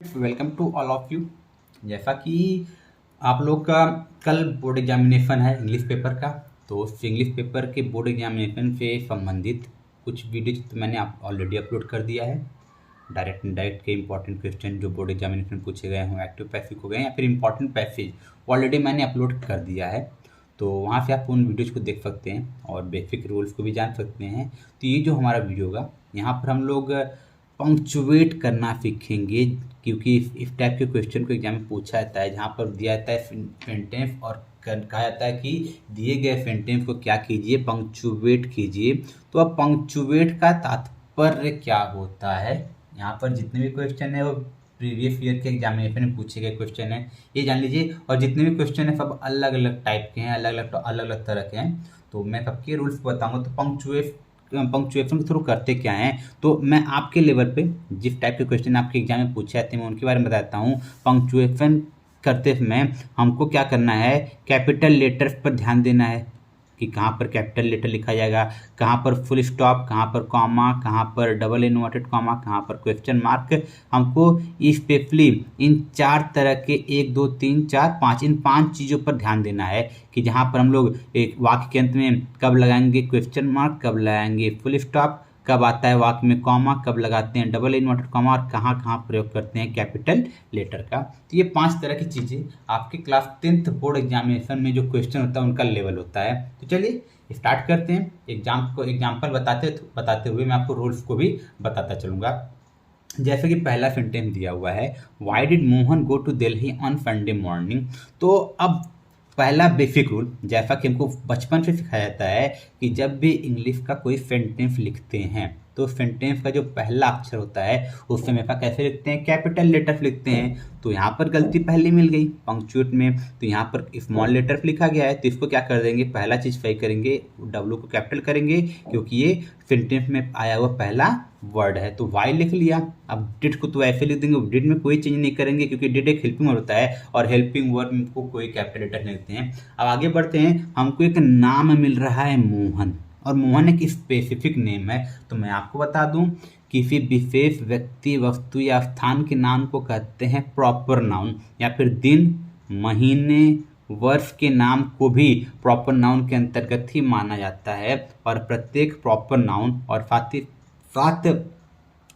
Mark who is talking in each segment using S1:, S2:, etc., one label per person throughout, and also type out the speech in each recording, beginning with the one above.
S1: Welcome to all of you. जैसा कि आप लोग का कल बोर्ड एग्जामिनेशन है इंग्लिश पेपर का, तो उस इंग्लिश पेपर के बोर्ड एग्जामिनेशन से संबंधित कुछ वीडियोज तो मैंने ऑलरेडी अपलोड कर दिया है। डायरेक्ट इनडायरेक्ट के इंपॉर्टेंट क्वेश्चन जो बोर्ड एग्जामिनेशन में पूछे गए हों, एक्टिव पैसिव हो गए या फिर इंपॉर्टेंट पैसेज ऑलरेडी मैंने अपलोड कर दिया है। तो वहाँ से आप उन वीडियोज को देख सकते हैं और बेसिक रूल्स को भी जान सकते हैं। तो ये जो हमारा वीडियो होगा, यहाँ पर हम लोग पंक्चुएट करना सीखेंगे, क्योंकि इस टाइप के क्वेश्चन को एग्जाम में पूछा जाता है, जहाँ पर दिया जाता है सेंटेंस और कहा जाता है कि दिए गए सेंटेंस को क्या कीजिए, पंक्चुएट कीजिए। तो अब पंक्चुएट का तात्पर्य क्या होता है, यहाँ पर जितने भी क्वेश्चन है वो प्रीवियस ईयर के एग्जामिनेशन में पूछे गए क्वेश्चन है, ये जान लीजिए। और जितने भी क्वेश्चन है सब अलग अलग टाइप के हैं, अलग अलग तरह के हैं। तो मैं सबके रूल्स बताऊंगा। तो पंक्चुएशन के थ्रू करते क्या हैं, तो मैं आपके लेवल पे जिस टाइप के क्वेश्चन आपके एग्जाम में पूछे जाते हैं मैं उनके बारे में बताता हूँ। पंक्चुएशन करते समय हमको क्या करना है, कैपिटल लेटर्स पर ध्यान देना है कि कहाँ पर कैपिटल लेटर लिखा जाएगा, कहाँ पर फुल स्टॉप, कहाँ पर कॉमा, कहाँ पर डबल इन्वर्टेड कॉमा, कहाँ पर क्वेश्चन मार्क। हमको स्पेशली इन 4 तरह के 1 2 3 4 5 इन 5 चीज़ों पर ध्यान देना है कि जहाँ पर हम लोग एक वाक्य के अंत में कब लगाएंगे क्वेश्चन मार्क, कब लगाएंगे फुल स्टॉप, कब आता है वाक्य में कॉमा, कब लगाते हैं डबल इन्वर्टेड कॉमा और कहाँ कहाँ प्रयोग करते हैं कैपिटल लेटर का। तो ये 5 तरह की चीज़ें आपके क्लास 10th बोर्ड एग्जामिनेशन में जो क्वेश्चन होता है उनका लेवल होता है। तो चलिए स्टार्ट करते हैं। एग्जाम्पल बताते हुए मैं आपको रूल्स को भी बताता चलूँगा। जैसे कि पहला सेंटेंस दिया हुआ है, why did Mohan go to Delhi on Sunday morning. तो अब पहला बेसिक रूल, जैसा कि हमको बचपन से सिखाया जाता है कि जब भी इंग्लिश का कोई सेंटेंस लिखते हैं तो सेंटेंस का जो पहला अक्षर होता है उस समय का कैसे लिखते हैं, कैपिटल लेटर लिखते हैं। तो यहाँ पर गलती पहले मिल गई पंक्चुएट में, तो यहाँ पर स्मॉल लेटर लिखा गया है, तो इसको क्या कर देंगे, पहला चीज़ सही करेंगे, डब्ल्यू को कैपिटल करेंगे क्योंकि ये सेंटेंस में आया हुआ पहला वर्ड है। तो वाई लिख लिया। अब डिड को तो ऐसे लिख देंगे, डिड में कोई चेंज नहीं करेंगे क्योंकि डिड एक हेल्पिंग वर्ब होता है और हेल्पिंग वर्ब को कोई कैपिटल लेटर नहीं लिखते हैं। अब आगे बढ़ते हैं। हमको एक नाम मिल रहा है मोहन, और मोहन एक स्पेसिफिक नेम है। तो मैं आपको बता दूं, किसी विशेष व्यक्ति, वस्तु या स्थान के नाम को कहते हैं प्रॉपर नाउन, या फिर दिन, महीने, वर्ष के नाम को भी प्रॉपर नाउन के अंतर्गत ही माना जाता है। और प्रत्येक प्रॉपर नाउन और साथ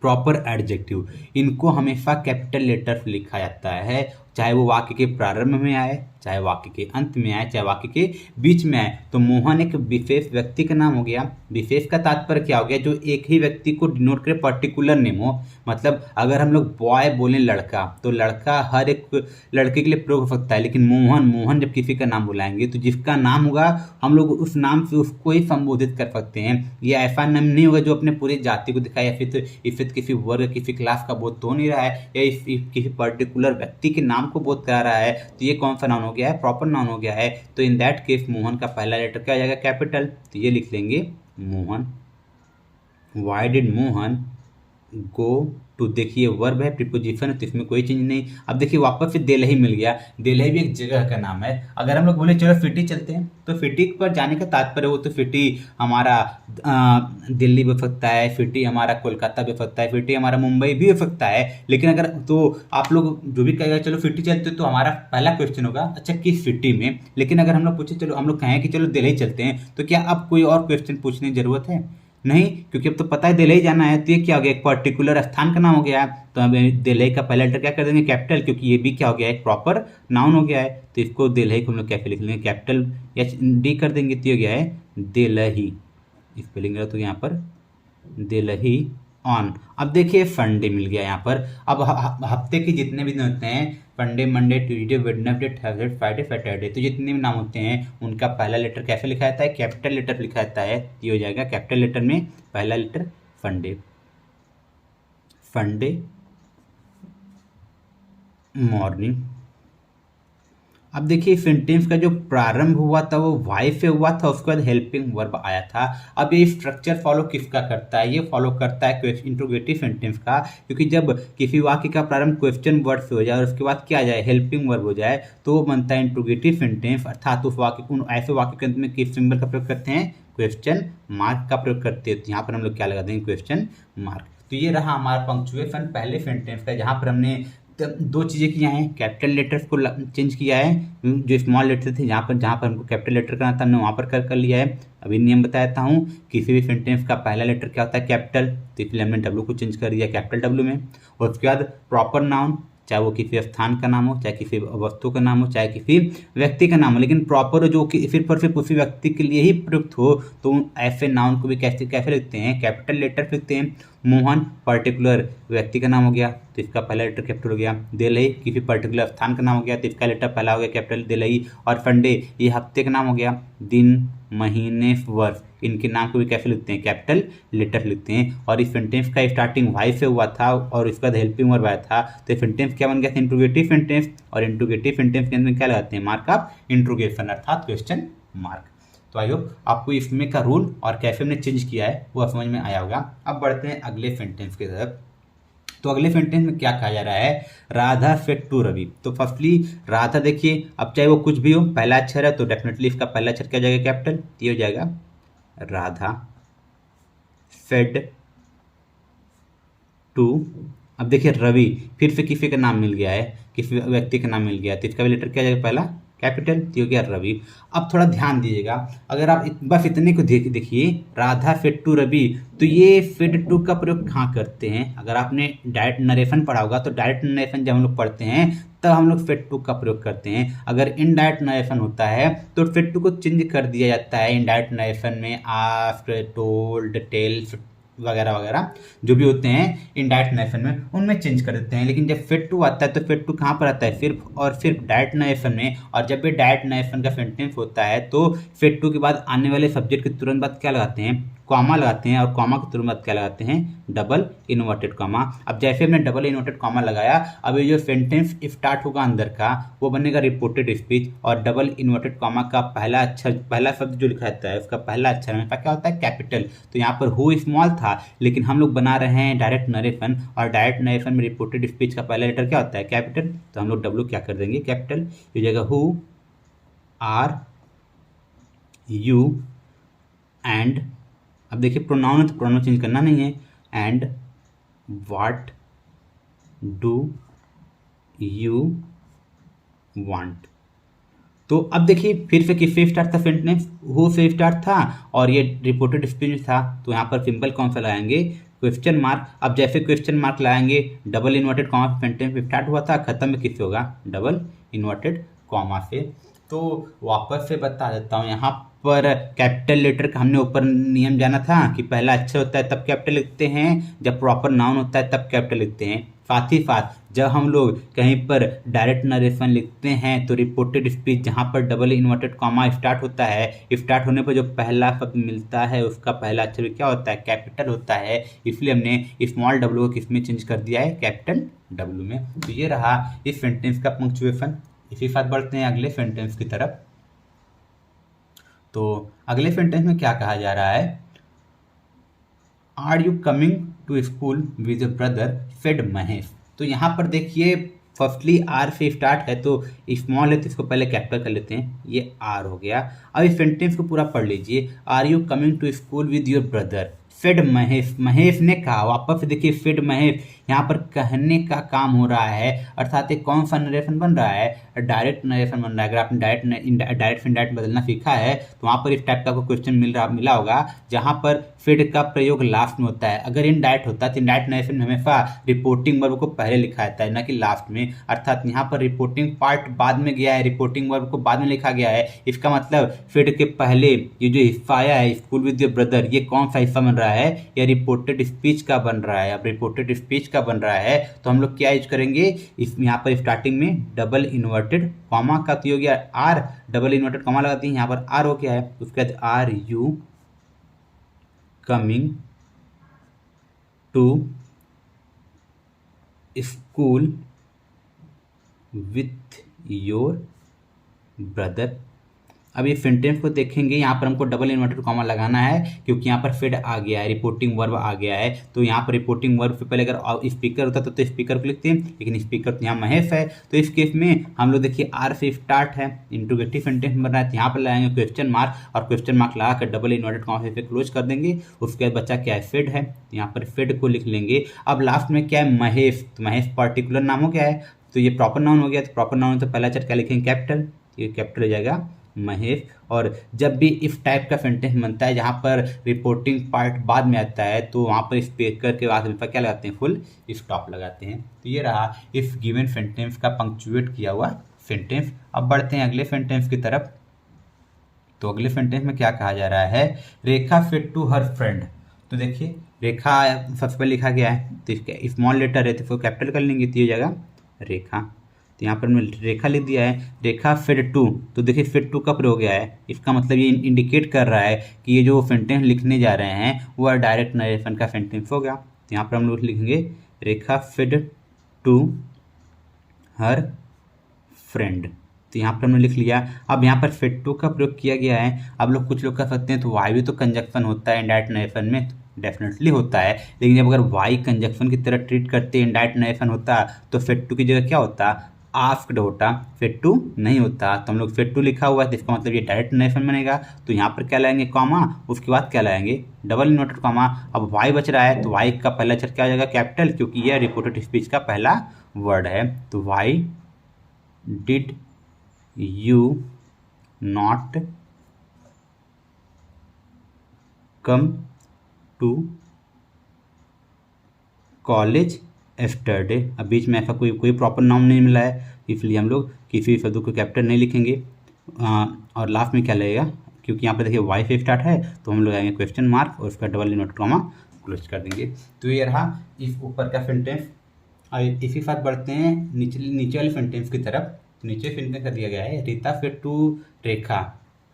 S1: प्रॉपर एडजेक्टिव, इनको हमेशा कैपिटल लेटर लिखा जाता है, चाहे वो वाक्य के प्रारंभ में आए, चाहे वाक्य के अंत में आए, चाहे वाक्य के बीच में आए। तो मोहन एक विशेष व्यक्ति का नाम हो गया। विशेष का तात्पर्य क्या हो गया, जो एक ही व्यक्ति को डिनोट करे, पर्टिकुलर नेम हो। मतलब अगर हम लोग बॉय बोलें लड़का, तो लड़का हर एक लड़के के लिए प्रयोग हो सकता है, लेकिन मोहन जब किसी का नाम बुलाएंगे तो जिसका नाम होगा हम लोग उस नाम से उसको ही संबोधित कर सकते हैं। ये ऐसा नाम नहीं होगा जो अपने पूरी जाति को दिखाए, या फिर इससे किसी वर्ग, किसी क्लास का बोध तो हो नहीं रहा है, या किसी पर्टिकुलर व्यक्ति के नाम को बोध करा रहा है। तो ये कौन सा नाउन हो गया है, प्रॉपर नाउन हो गया है। तो इन दैट केस मोहन का पहला लेटर क्या हो जाएगा, कैपिटल। तो ये लिख लेंगे Mohan. Why did Mohan go to, देखिए वर्ब है, प्रीपोजिशन है, तो इसमें कोई चेंज नहीं। अब देखिए वापस से दिल्ली मिल गया। दिल्ली भी एक जगह का नाम है। अगर हम लोग बोले चलो सिटी चलते हैं, तो सिटी पर जाने का तात्पर्य वो तो सिटी हमारा दिल्ली भी हो सकता है, सिटी हमारा कोलकाता भी हो सकता है, सिटी हमारा मुंबई भी हो सकता है। लेकिन अगर तो आप लोग जो भी कहेगा चलो सिटी चलते, तो हमारा पहला क्वेश्चन होगा अच्छा किस सिटी में। लेकिन अगर हम लोग पूछे, चलो हम लोग कहें कि चलो दिल्ली चलते हैं, तो क्या अब कोई और क्वेश्चन पूछने की जरूरत है? नहीं, क्योंकि अब तो पता है दिल्ली जाना है। तो ये क्या हो गया, एक पर्टिकुलर स्थान का नाम हो गया। तो हमें दिल्ली का पहला लेटर क्या कर देंगे, कैपिटल, क्योंकि ये भी क्या हो गया, एक प्रॉपर नाउन हो गया है। तो इसको दिल्ली को हम लोग कैसे लिख लेंगे, कैपिटल एच डी कर देंगे। तो ये हो गया है दिल्ली, स्पेलिंग तो यहाँ पर दिल्ली ऑन। अब देखिए संडे मिल गया यहाँ पर। अब हफ्ते के जितने भी दिन होते हैं, Sunday, Monday, Tuesday, Wednesday, Thursday, Friday, Saturday, तो जितने भी नाम होते हैं उनका पहला लेटर कैसे लिखा जाता है, कैपिटल लेटर लिखा जाता है। ये हो जाएगा कैपिटल लेटर में पहला लेटर संडे, संडे मॉर्निंग। अब देखिए सेंटेंस का जो प्रारंभ हुआ था वो वाई से हुआ था, उसके बाद हेल्पिंग वर्ब आया था। अब ये स्ट्रक्चर फॉलो किसका करता है, ये फॉलो करता है इंट्रोगेटिव सेंटेंस का, क्योंकि जब किसी वाक्य का प्रारंभ क्वेश्चन वर्ड से हो जाए और उसके बाद क्या आ जाए, हेल्पिंग वर्ब हो जाए, तो वो बनता है इंट्रोगेटिव सेंटेंस। अर्थात उस वाक्य को, ऐसे वाक्य के अंत में किस सिंबल का प्रयोग करते हैं, क्वेश्चन मार्क का प्रयोग करते हैं। तो यहाँ पर हम लोग क्या लगा देंगे, क्वेश्चन मार्क। तो ये रहा हमारा पंक्चुएशन पहले सेंटेंस का, जहाँ पर हमने दो चीज़ें किया हैं, कैपिटल लेटर्स को चेंज किया है, जो स्मॉल लेटर थे जहाँ पर हमको कैपिटल लेटर करना था हमने वहाँ पर कर लिया है। अभी नियम बता देता हूँ, किसी भी सेंटेंस का पहला लेटर क्या होता है, कैपिटल, तो इसलिए हमने डब्ल्यू को चेंज कर दिया कैपिटल डब्ल्यू में। और उसके बाद प्रॉपर नाउन, चाहे वो किसी स्थान का नाम हो, चाहे किसी वस्तु का नाम हो, चाहे किसी व्यक्ति का नाम हो, लेकिन प्रॉपर जो कि सिर्फ और सिर्फ उसी व्यक्ति के लिए ही प्रयुक्त हो, तो ऐसे नाउन को भी कैसे कैसे लिखते हैं, कैपिटल लेटर लिखते हैं। मोहन पर्टिकुलर व्यक्ति का नाम हो गया तो इसका पहला लेटर कैपिटल हो गया। दिलई किसी पर्टिकुलर स्थान का नाम हो गया तो इसका लेटर पहला हो गया कैपिटल दिलई। और संडे ये हफ्ते का नाम हो गया। दिन, महीने, वर्ष, इनके नाम को भी कैसे लिखते हैं, कैपिटल लेटर लिखते हैं। और इस सेंटेंस का स्टार्टिंग वाई से हुआ था और इसके बाद हेल्पिंग वर्ब आया था, तो ये सेंटेंस क्या बन गया था, इंट्रोगेटिव सेंटेंस। और इंट्रोगेटिव सेंटेंस के अंदर क्या लगाते हैं, मार्क ऑफ इंट्रोगेशन अर्थात क्वेश्चन मार्क। तो आई होप आपको इसमें का रूल और कैसे हमने चेंज किया है वो समझ में आया होगा। अब बढ़ते हैं अगले सेंटेंस की तरफ। तो अगले सेंटेंस में क्या कहा जा रहा है, राधा फेड टू रवि। तो फर्स्टली राधा देखिए, अब चाहे वो कुछ भी हो, पहला अक्षर है तो डेफिनेटली इसका पहला अक्षर क्या जाएगा, कैपिटल, ये हो जाएगा राधा फेड टू। अब देखिए रवि, फिर से किसी का नाम मिल गया है, किसी व्यक्ति का नाम मिल गया है, तो इसका भी लेटर क्या जाएगा, पहला कैपिटल, तो हो गया रवि। अब थोड़ा ध्यान दीजिएगा, अगर आप बस इतने को देखिए, राधा फेड टू रवि, तो ये फेड टू का प्रयोग कहाँ करते हैं, अगर आपने डायरेक्ट नरेशन पढ़ा होगा तो डायरेक्ट नरेशन जब हम लोग पढ़ते हैं तब हम लोग फेड टू का प्रयोग करते हैं। अगर इनडायरेक्ट नरेशन होता है तो फेड टू को चेंज कर दिया जाता है। इनडायरेक्ट नरेशन में आस्क्ड, टोल्ड, टेल्स वगैरह वगैरह जो भी होते हैं इनडायरेक्ट नरेशन में, उनमें चेंज कर देते हैं। लेकिन जब फेड टू आता है तो फेड टू कहाँ पर आता है, सिर्फ और सिर्फ डायरेक्ट नरेशन में। और जब भी डायरेक्ट नरेशन का सेंटेंस होता है तो फेड टू के बाद आने वाले सब्जेक्ट के तुरंत बाद क्या लगाते हैं, कॉमा लगाते हैं। और कॉमा के तुरंत बाद क्या लगाते हैं, डबल इन्वर्टेड कॉमा। अब जैसे हमने डबल इन्वर्टेड कॉमा लगाया, अब ये जो सेंटेंस स्टार्ट होगा अंदर का वो बनेगा रिपोर्टेड स्पीच। और डबल इन्वर्टेड कॉमा का पहला अक्षर, पहला शब्द जो लिखा रहता है उसका पहला अक्षर हमेशा क्या होता है, कैपिटल। तो यहाँ पर हु स्मॉल था, लेकिन हम लोग बना रहे हैं डायरेक्ट नरेशन, और डायरेक्ट नरेशन में रिपोर्टेड स्पीच का पहला लेटर क्या होता है, कैपिटल। तो हम लोग डब्ल्यू क्या कर देंगे, कैपिटल। ये जगह हु, आर, यू एंड, अब देखिए प्रोनाउन है तो प्रोनाउन चेंज करना नहीं है, and what do you want. तो अब देखिए फिर से किससे स्टार्ट था सेंटेंस, हु से स्टार्ट था और ये रिपोर्टेड स्पीच था, तो यहाँ पर सिंपल कौन सा लगाएंगे, क्वेश्चन मार्क। अब जैसे क्वेश्चन मार्क लगाएंगे, double inverted comma sentence start हुआ था, खत्म में किससे होगा, डबल इन्वर्टेड कॉमा से। तो वापस से बता देता हूँ, यहाँ पर कैपिटल लेटर का हमने ऊपर नियम जाना था कि पहला अक्षर होता है तब कैपिटल लिखते हैं, जब प्रॉपर नाउन होता है तब कैपिटल लिखते हैं। साथ ही साथ जब हम लोग कहीं पर डायरेक्ट नरेशन लिखते हैं तो रिपोर्टेड स्पीच जहाँ पर डबल इन्वर्टेड कॉमा स्टार्ट होता है, स्टार्ट होने पर जो पहला शब्द मिलता है उसका पहला अक्षर क्या होता है, कैपिटल होता है। इसलिए हमने स्मॉल डब्ल्यू को किस में चेंज कर दिया है, कैपिटल डब्ल्यू में। तो ये रहा इस सेंटेंस का पंक्चुएशन। इसी साथ बढ़ते हैं अगले सेंटेंस की तरफ। तो अगले सेंटेंस में क्या कहा जा रहा है, are you coming to school with your brother said Mahesh. तो यहाँ पर देखिए फर्स्टली आर से स्टार्ट है तो स्मॉल है तो इसको पहले कैपिटल कर लेते हैं, ये आर हो गया। अब इस सेंटेंस को पूरा पढ़ लीजिए, are you coming to school with your brother said Mahesh. Mahesh ने कहा, वापस देखिए फेड महेश, यहाँ पर कहने का काम हो रहा है, अर्थात एक कौन सा नरेशन बन रहा है, डायरेक्ट नरेशन बन रहा है। अगर आपने डायरेक्ट से इनडायरेक्ट बदलना सीखा है तो वहाँ पर इस टाइप का आपको क्वेश्चन मिला होगा जहाँ पर फेड का प्रयोग लास्ट में होता है। अगर इनडायरेक्ट होता है तो इनडायरेक्ट नरेशन में हमेशा रिपोर्टिंग वर्ब को पहले लिखा जाता है, ना कि लास्ट में। अर्थात यहाँ पर रिपोर्टिंग पार्ट बाद में गया है, रिपोर्टिंग वर्ब को बाद में लिखा गया है। इसका मतलब फेड के पहले ये जो हिस्सा आया है स्कूल विद योर ब्रदर, ये कौन सा हिस्सा बन रहा है, या रिपोर्टेड स्पीच का बन रहा है। अब रिपोर्टेड स्पीच का बन रहा है तो हम लोग क्या यूज करेंगे, इस यहाँ पर स्टार्टिंग में डबल इन्वर्टेड कॉमा का तो हो गया आर, डबल इन्वर्टेड कॉमा लगाते हैं, यहाँ पर आर हो गया है। उसके बाद are you coming to school with your brother. अब ये सेंटेंस को देखेंगे, यहाँ पर हमको डबल इन्वर्टेड कॉमा लगाना है क्योंकि यहाँ पर फेड आ गया है, रिपोर्टिंग वर्ब आ गया है। तो यहाँ पर रिपोर्टिंग वर्ब से पहले अगर स्पीकर होता तो स्पीकर को लिखते हैं, लेकिन स्पीकर तो यहाँ महेश है। तो इस केस में हम लोग देखिए आर से स्टार्ट है, इंट्रोगेटिव सेंटेंस बन रहा है, तो यहाँ पर लगाएंगे क्वेश्चन मार्क और क्वेश्चन मार्क लगा कर डबल इन्वर्टेड कॉमा से क्लोज कर देंगे। उसके बाद बच्चा क्या है, फेड है, यहाँ पर फेड को लिख लेंगे। अब लास्ट में क्या है, महेश, तो महेश पर्टिकुलर नाम हो क्या है, तो ये प्रॉपर नाउन हो गया। तो प्रॉपर नाउन तो पहला अक्षर क्या लिखेंगे, कैपिटल, ये कैपिटल हो जाएगा महेश। और जब भी इस टाइप का सेंटेंस बनता है जहाँ पर रिपोर्टिंग पार्ट बाद में आता है तो वहाँ पर स्पीकर के बाद पर क्या लगाते हैं, फुल स्टॉप लगाते हैं। तो ये रहा इफ गिवन सेंटेंस का पंक्चुएट किया हुआ सेंटेंस। अब बढ़ते हैं अगले सेंटेंस की तरफ। तो अगले सेंटेंस में क्या कहा जा रहा है, रेखा फेड टू हर फ्रेंड। तो देखिए रेखा सबसे पहले लिखा गया है, तो इसका स्मॉल लेटर है तो इसको कैपिटल कर लेंगे, तो ये जाएगा रेखा। तो यहाँ पर हमने रेखा लिख दिया है, रेखा फेड टू। तो देखिए फेड टू का प्रयोग हो गया है, इसका मतलब ये इंडिकेट कर रहा है कि ये जो सेंटेंस लिखने जा रहे हैं वो डायरेक्ट नरेशन का सेंटेंस हो गया। तो यहाँ पर हम लोग लिखेंगे रेखा फेड टू हर फ्रेंड। तो यहाँ पर हमने लिख लिया। अब यहाँ पर फेड टू का प्रयोग किया गया है। अब लोग कुछ लोग कर सकते हैं तो वाई भी तो कंजक्शन होता है इनडायरेक्ट नरेशन में, डेफिनेटली होता है, लेकिन जब अगर वाई कंजक्शन की तरह ट्रीट करते इनडायरेक्ट नरेशन होता तो फेड टू की जगह क्या होता, आस्क्ड होता, फेड टू नहीं होता। तो हम लोग फेड टू लिखा हुआ है तो इसका मतलब ये डायरेक्ट नरेशन बनेगा। तो यहाँ पर क्या लाएंगे, कॉमा, उसके बाद क्या लाएंगे, डबल इन्वर्टेड कॉमा। अब वाई बच रहा है तो वाई का पहला अक्षर क्या हो जाएगा, कैपिटल, क्योंकि यह रिपोर्टेड स्पीच का पहला वर्ड है। तो why did you not come to college yesterday. अब बीच में ऐसा कोई प्रॉपर नाउन नहीं मिला है, इसलिए हम लोग किसी शब्द को कैपिटल नहीं लिखेंगे। और लास्ट में क्या लगेगा, क्योंकि यहाँ पर देखिए वाई से स्टार्ट है तो हम लोग आएंगे क्वेश्चन मार्क और उसका डबल इन्वर्टेड कॉमा क्लोज कर देंगे। तो ये रहा इस ऊपर का सेंटेंस। और इसी साथ बढ़ते हैं नीचे वाले सेंटेंस की तरफ। तो नीचे सेंटेंस का दिया गया है, Rita said to Rekha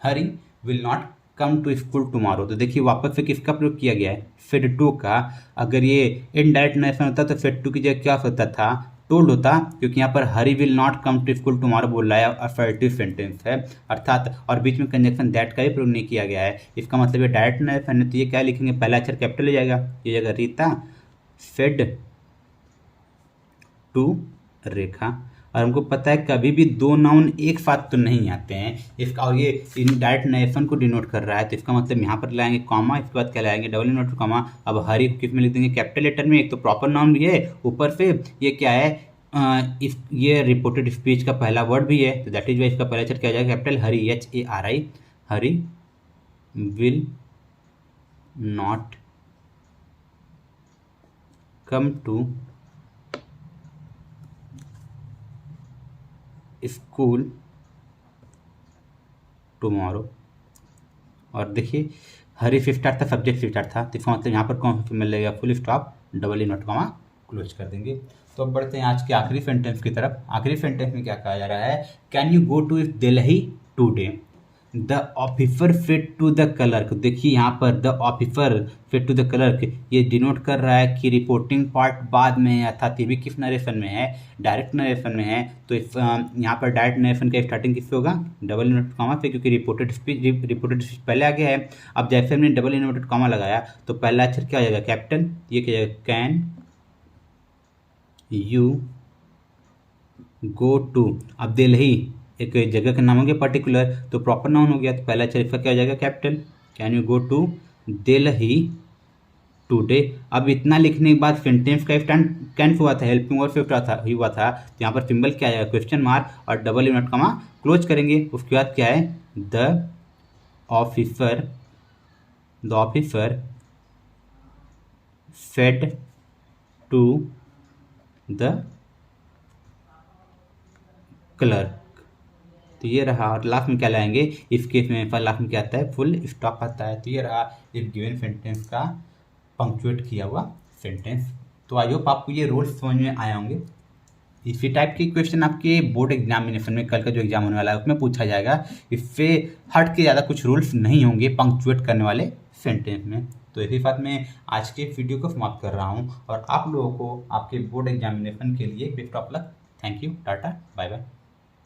S1: Hari will not come to school tomorrow. तो देखिए वापस से किसका प्रयोग किया गया है, फेड टू का। अगर ये इनडायरेक्ट नरेशन होता तो फेड टू की जगह क्या होता था, टोल्ड होता, क्योंकि यहाँ पर Hari will not come to school tomorrow बोल रहा है, असर्टिव सेंटेंस है अर्थात, और बीच में कंजक्शन दैट का भी प्रयोग नहीं किया गया है। इसका मतलब ये डायरेक्ट नरेशन है, तो ये क्या लिखेंगे, पहला अक्षर कैपिटल हो जाएगा, ये जगह रीता फेड टू रेखा। और हमको पता है कभी भी दो नाउन एक साथ तो नहीं आते हैं इसका, और ये इनडायरेक्ट नरेशन को डिनोट कर रहा है, तो इसका मतलब यहाँ पर लाएंगे कॉमा, इसके बाद क्या लाएंगे, डबल इन्वर्टेड कॉमा। अब हरी को किस में लिख देंगे, कैपिटल लेटर में, एक तो प्रॉपर नाउन भी है, ऊपर से ये क्या है, ये रिपोर्टेड स्पीच का पहला वर्ड भी है, तो दैट इज वाई इसका पहला अक्षर क्या हो जाएगा, capital Hari, HARI, Hari will not come to school tomorrow. और देखिए हरी से स्टार्ट था, सब्जेक्ट से स्टार्ट था, तो इसका मतलब यहाँ पर कौन सा मिल जाएगा, full stop, double inverted comma close कर देंगे। तो अब बढ़ते हैं आज के आखिरी सेंटेंस की तरफ। आखिरी सेंटेंस में क्या कहा जा रहा है, can you go to Delhi today, the officer said to the clerk. देखिए यहाँ पर the officer said to the clerk, ये डिनोट कर रहा है कि रिपोर्टिंग पार्ट बाद में है, अर्थात ये भी किस नरेशन में है, डायरेक्ट नरेशन में है। तो यहाँ पर डायरेक्ट नरेशन का स्टार्टिंग किससे होगा, डबल इन्वर्टेड कॉमा से, क्योंकि रिपोर्टेड स्पीच पहले आ गया है। अब जैसे हमने डबल इन्वर्टेड कॉमा लगाया तो पहला अक्षर क्या हो जाएगा, कैपिटल, ये क्या जाएगा, कैन यू गो टू। अब दिल्ली एक जगह का नाम हो गया पर्टिकुलर, तो प्रॉपर नाउन हो गया, तो पहला अक्षर इसका क्या हो जाएगा, capital, can you go to Delhi today. अब इतना लिखने के बाद सेंटेंस का स्टैंड कैंस हुआ था, हेल्पिंग वर्ब से हुआ था, तो यहाँ पर सिंबल क्या आएगा, क्वेश्चन मार्क और डबल इन्वर्टेड कॉमा क्लोज करेंगे। उसके बाद क्या है, the officer said to the clerk. तो ये रहा, और लास्ट में क्या लाएंगे, इस केस में लास्ट में क्या आता है, फुल स्टॉप आता है। तो ये रहा इफ गिवन सेंटेंस का पंक्चुएट किया हुआ सेंटेंस। तो आई होप आपको ये रूल्स समझ में आए होंगे। इसी टाइप के क्वेश्चन आपके बोर्ड एग्जामिनेशन में कल का जो एग्जाम होने वाला है उसमें पूछा जाएगा। इससे हट के ज़्यादा कुछ रूल्स नहीं होंगे पंक्चुएट करने वाले सेंटेंस में। तो इसी साथ मैं आज के वीडियो को समाप्त कर रहा हूँ और आप लोगों को आपके बोर्ड एग्जामिनेशन के लिए best of luck. Thank you, tata, bye bye.